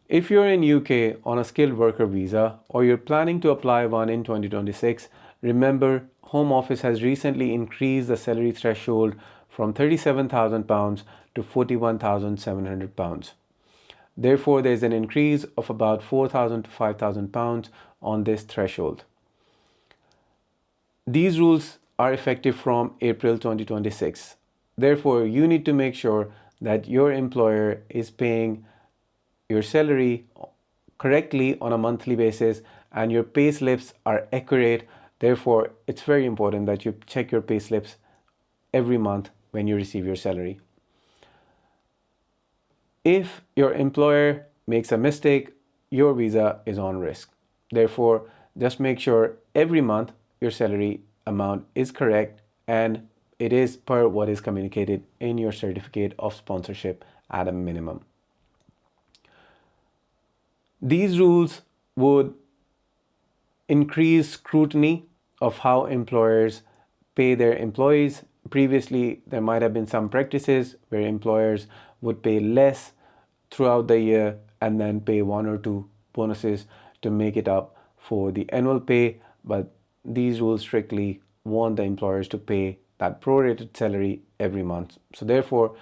If you're in UK on a skilled worker visa or you're planning to apply one in 2026, remember Home Office has recently increased the salary threshold from £37,000 to £41,700. Therefore, there's an increase of about £4,000 to £5,000 on this threshold. These rules are effective from April 2026. Therefore, you need to make sure that your employer is paying your salary correctly on a monthly basis and your pay slips are accurate. Therefore, it's very important that you check your pay slips every month when you receive your salary. If your employer makes a mistake, your visa is on risk. Therefore, just make sure every month your salary amount is correct and it is per what is communicated in your certificate of sponsorship at a minimum. These rules would increase scrutiny of how employers pay their employees. Previously, there might have been some practices where employers would pay less throughout the year and then pay one or two bonuses to make it up for the annual pay, but these rules strictly want the employers to pay that prorated salary every month. So therefore,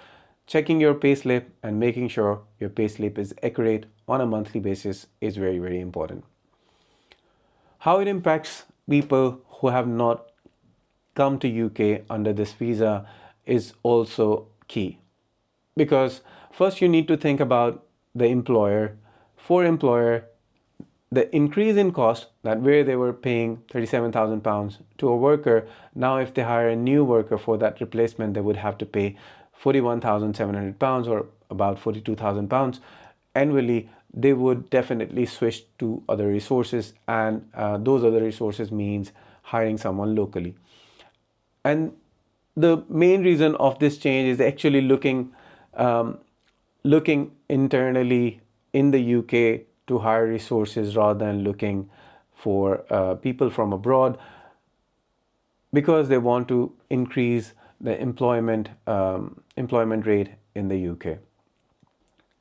checking your payslip and making sure your payslip is accurate on a monthly basis is very, very important. How it impacts people who have not come to UK under this visa is also key, because first you need to think about the employer. For employer, the increase in cost, that where they were paying £37,000 to a worker, now if they hire a new worker for that replacement, they would have to pay £41,700 or about £42,000 annually. They would definitely switch to other resources, and those other resources means hiring someone locally. And the main reason of this change is actually looking internally in the UK to hire resources rather than looking for people from abroad, because they want to increase the employment rate in the UK,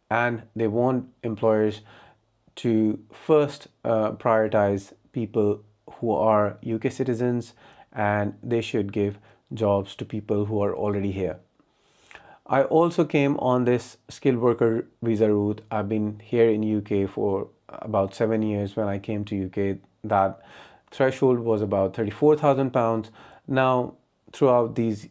and they want employers to first prioritize people who are UK citizens, and they should give jobs to people who are already here. I also came on this skilled worker visa route. I've been here in UK for about 7 years. When I came to UK, that threshold was about £34,000. Now, throughout these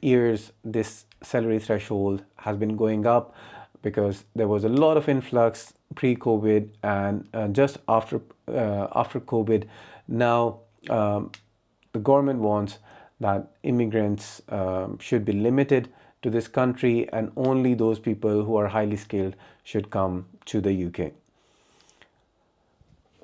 years, this salary threshold has been going up because there was a lot of influx pre-COVID and just after COVID. Now, the government wants that immigrants should be limited to this country, and only those people who are highly skilled should come to the UK.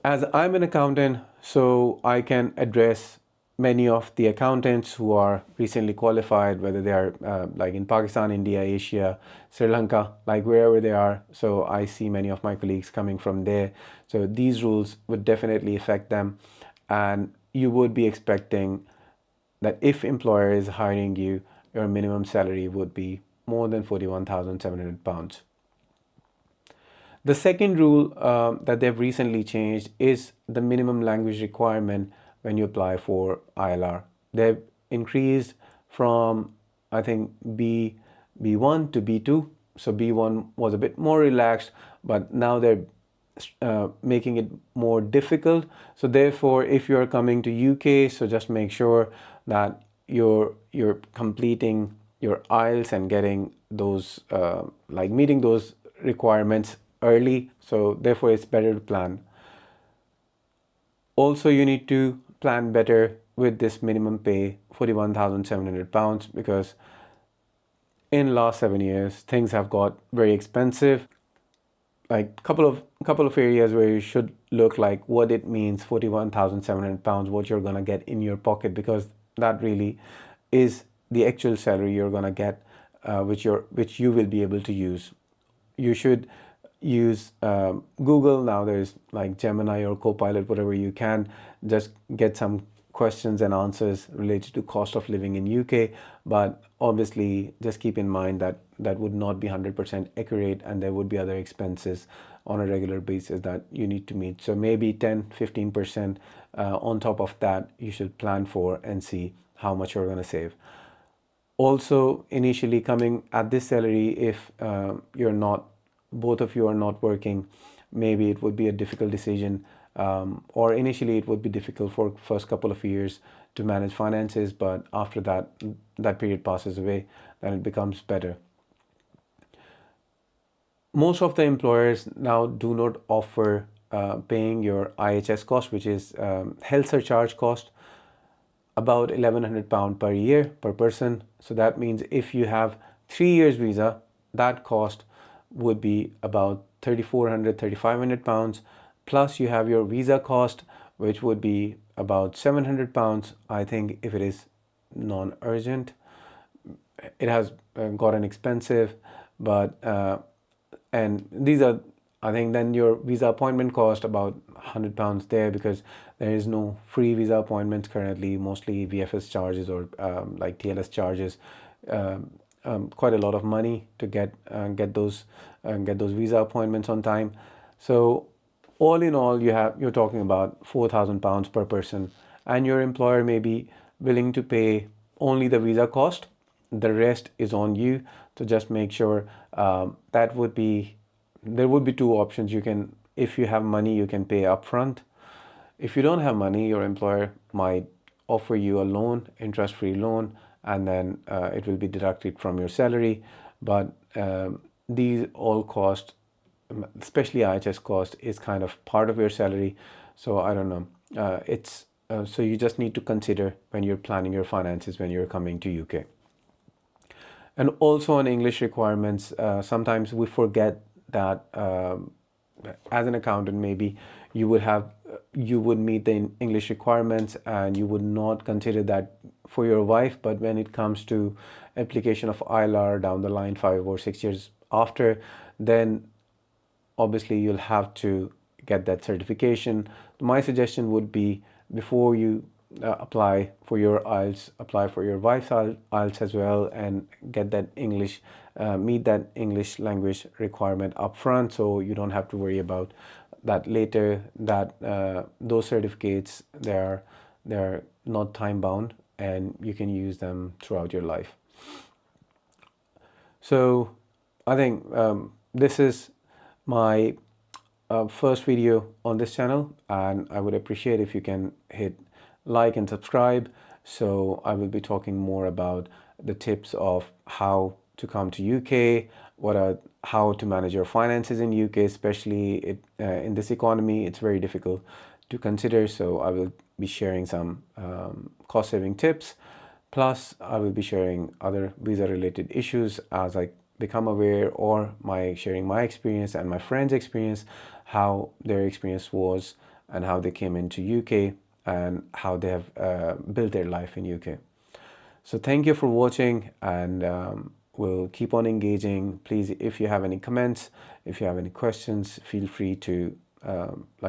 As I'm an accountant, so I can address many of the accountants who are recently qualified, whether they are like in Pakistan, India, Asia, Sri Lanka, like wherever they are. So I see many of my colleagues coming from there. So these rules would definitely affect them, and you would be expecting that if employer is hiring you, your minimum salary would be more than £41,700. The second rule that they've recently changed is the minimum language requirement when you apply for ILR. They've increased from, I think, B1 to B2. So B1 was a bit more relaxed, but now they're making it more difficult. So therefore, if you're coming to UK, so just make sure that you're completing your IELTS and getting those like meeting those requirements early. So therefore, it's better to plan. Also, you need to plan better with this minimum pay, £41,700, because in last 7 years things have got very expensive. Like couple of areas where you should look like what it means, £41,700, what you're gonna get in your pocket, because that really is the actual salary you're gonna get, which you will be able to use. You should use Google. Now there's like Gemini or Copilot, whatever you can, just get some questions and answers related to cost of living in UK. But obviously just keep in mind that that would not be 100% accurate, and there would be other expenses on a regular basis that you need to meet. So maybe 10-15% on top of that you should plan for and see how much you're going to save. Also, initially coming at this salary, if you're not, both of you are not working, maybe it would be a difficult decision, or initially it would be difficult for first couple of years to manage finances, but after that, that period passes away, then it becomes better. Most of the employers now do not offer paying your IHS cost, which is health surcharge cost, about £1,100 per year per person. So that means if you have 3 years visa, that cost would be about £3,400, £3,500, plus you have your visa cost, which would be about £700. I think if it is non-urgent, it has gotten expensive, but and these are, I think then your visa appointment cost about £100 there, because there is no free visa appointments currently, mostly VFS charges or like TLS charges, quite a lot of money to get those visa appointments on time. So all in all, you're talking about £4,000 per person, and your employer may be willing to pay only the visa cost. The rest is on you. So just make sure there would be 2 options. You can, if you have money, you can pay upfront. If you don't have money, your employer might offer you a loan, interest-free loan, and then it will be deducted from your salary. But these all cost, especially IHS cost, is kind of part of your salary. So I don't know. So you just need to consider when you're planning your finances when you're coming to UK. And also on English requirements, sometimes we forget that as an accountant, maybe you would meet the English requirements and you would not consider that for your wife. But when it comes to application of ILR down the line 5 or 6 years after, then obviously you'll have to get that certification. My suggestion would be, before you apply for your IELTS, apply for your wife's IELTS as well, and get that English, meet that English language requirement up front, so you don't have to worry about that later. That those certificates, they're not time bound, and you can use them throughout your life. So I think this is my first video on this channel, and I would appreciate if you can hit like and subscribe. So I will be talking more about the tips of how to come to UK, how to manage your finances in UK, especially in this economy. It's very difficult to consider. So I will be sharing some cost saving tips. Plus, I will be sharing other visa related issues as I become aware, or sharing my experience and my friends' experience, how their experience was and how they came into UK and how they have built their life in UK. So thank you for watching, and we'll keep on engaging. Please, if you have any comments, if you have any questions, feel free to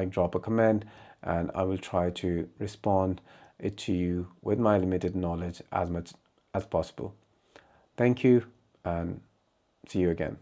drop a comment, and I will try to respond it to you with my limited knowledge as much as possible. Thank you, and see you again.